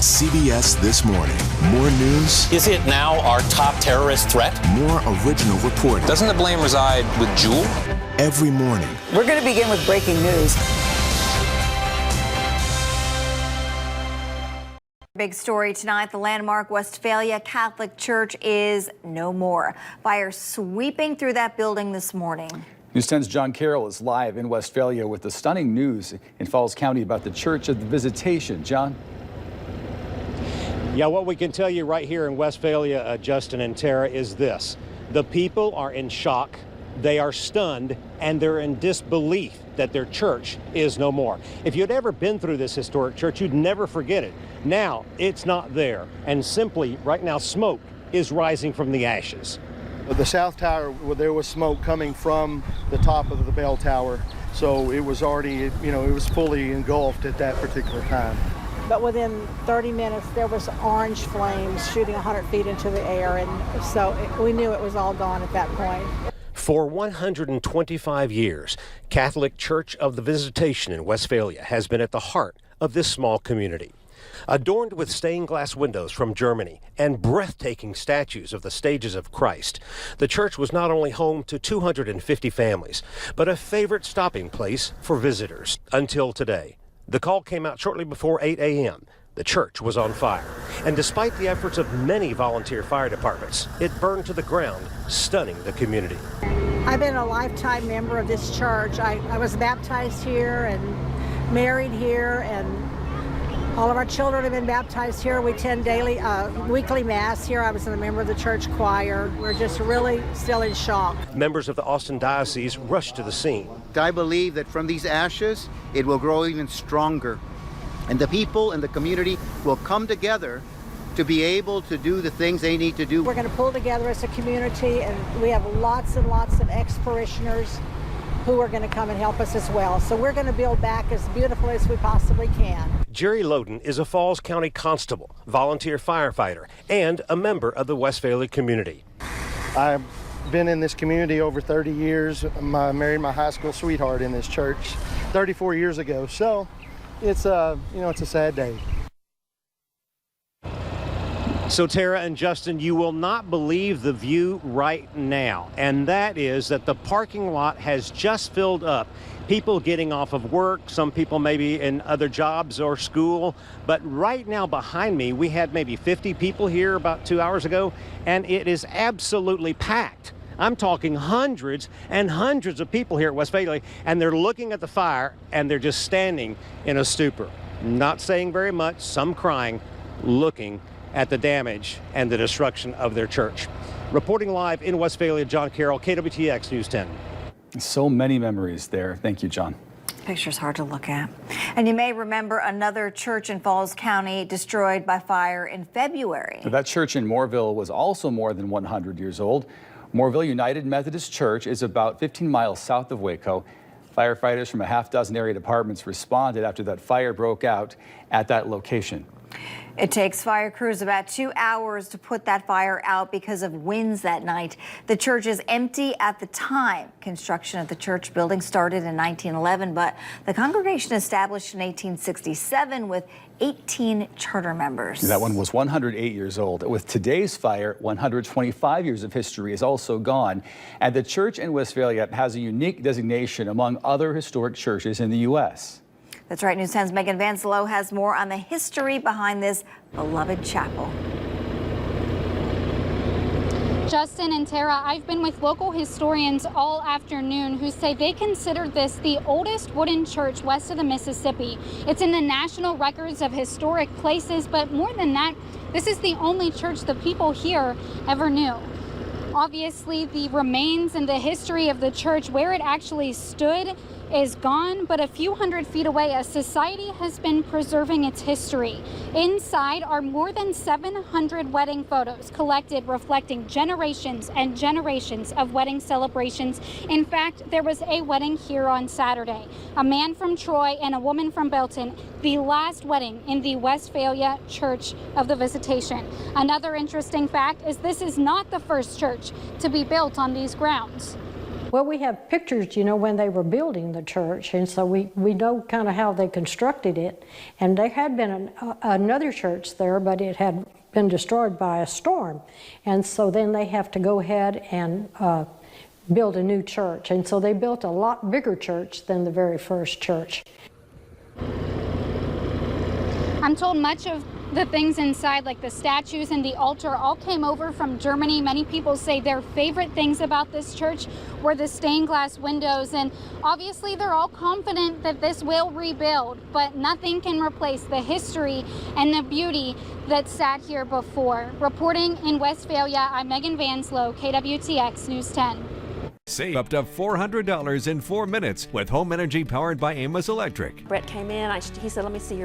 CBS This Morning. More news. Is it now our top terrorist threat? More original reporting. Doesn't the blame reside with Jewel? Every morning. We're going to begin with breaking news. Big story tonight. The landmark Westphalia Catholic Church is no more. Fire sweeping through that building this morning. News 10's John Carroll is live in Westphalia with the stunning news in Falls County about the Church of the Visitation. John? Yeah, what we can tell you right here in Westphalia, Justin and Tara, is this. The people are in shock, they are stunned, and they're in disbelief that their church is no more. If you'd ever been through this historic church, you'd never forget it. Now, it's not there, and simply, right now, smoke is rising from the ashes. The south tower, there was smoke coming from the top of the bell tower, so it was already, it was fully engulfed at that particular time. But within 30 minutes, there was orange flames shooting 100 feet into the air, and so we knew it was all gone at that point. For 125 years, Catholic Church of the Visitation in Westphalia has been at the heart of this small community. Adorned with stained glass windows from Germany and breathtaking statues of the stages of Christ, the church was not only home to 250 families, but a favorite stopping place for visitors until today. The call came out shortly before 8 a.m. The church was on fire, and despite the efforts of many volunteer fire departments, it burned to the ground, stunning the community. I've been a lifetime member of this church. I was baptized here and married here, and all of our children have been baptized here. We attend weekly mass here. I was a member of the church choir. We're just really still in shock. Members of the Austin Diocese rushed to the scene. I believe that from these ashes, it will grow even stronger. And the people and the community will come together to be able to do the things they need to do. We're going to pull together as a community, and we have lots and lots of ex-parishioners who are going to come and help us as well. So we're going to build back as beautifully as we possibly can. Jerry Loden is a Falls County constable, volunteer firefighter, and a member of the Westphalia community. I've been in this community over 30 years. I married my high school sweetheart in this church 34 years ago. So it's it's a sad day. So Tara and Justin, you will not believe the view right now, and that is that the parking lot has just filled up. People getting off of work, some people maybe in other jobs or school, but right now behind me we had maybe 50 people here about 2 hours ago, and it is absolutely packed. I'm talking hundreds and hundreds of people here at Westphalia, and they're looking at the fire and they're just standing in a stupor, not saying very much, some crying, looking at the damage and the destruction of their church. Reporting live in Westphalia, John Carroll, KWTX News 10. So many memories there. Thank you, John. Picture's hard to look at. And you may remember another church in Falls County destroyed by fire in February. That church in Moorville was also more than 100 years old. Moorville United Methodist Church is about 15 miles south of Waco. Firefighters from a half dozen area departments responded after that fire broke out at that location. It takes fire crews about 2 hours to put that fire out because of winds that night. The church is empty at the time. Construction of the church building started in 1911, but the congregation established in 1867 with 18 charter members. That one was 108 years old. With today's fire, 125 years of history is also gone. And the church in Westphalia has a unique designation among other historic churches in the U.S. That's right. News 10's Megan Vanslow has more on the history behind this beloved chapel. Justin and Tara, I've been with local historians all afternoon who say they consider this the oldest wooden church west of the Mississippi. It's in the National Records of Historic Places, but more than that, this is the only church the people here ever knew. Obviously, the remains and the history of the church, where it actually stood, is gone, but a few hundred feet away, a society has been preserving its history. Inside are more than 700 wedding photos collected reflecting generations and generations of wedding celebrations. In fact, there was a wedding here on Saturday. A man from Troy and a woman from Belton, the last wedding in the Westphalia Church of the Visitation. Another interesting fact is this is not the first church to be built on these grounds. Well, we have pictures, you know, when they were building the church, and so we know kind of how they constructed it. And there had been another church there, but it had been destroyed by a storm. And so then they have to go ahead and build a new church. And so they built a lot bigger church than the very first church. I'm told much of the things inside, like the statues and the altar, all came over from Germany. Many people say their favorite things about this church were the stained glass windows, and obviously they're all confident that this will rebuild, but nothing can replace the history and the beauty that sat here before. Reporting in Westphalia, I'm Megan Vanslow, KWTX News 10. Save up to $400 in 4 minutes with home energy powered by Amos Electric. Brett came in, he said, let me see your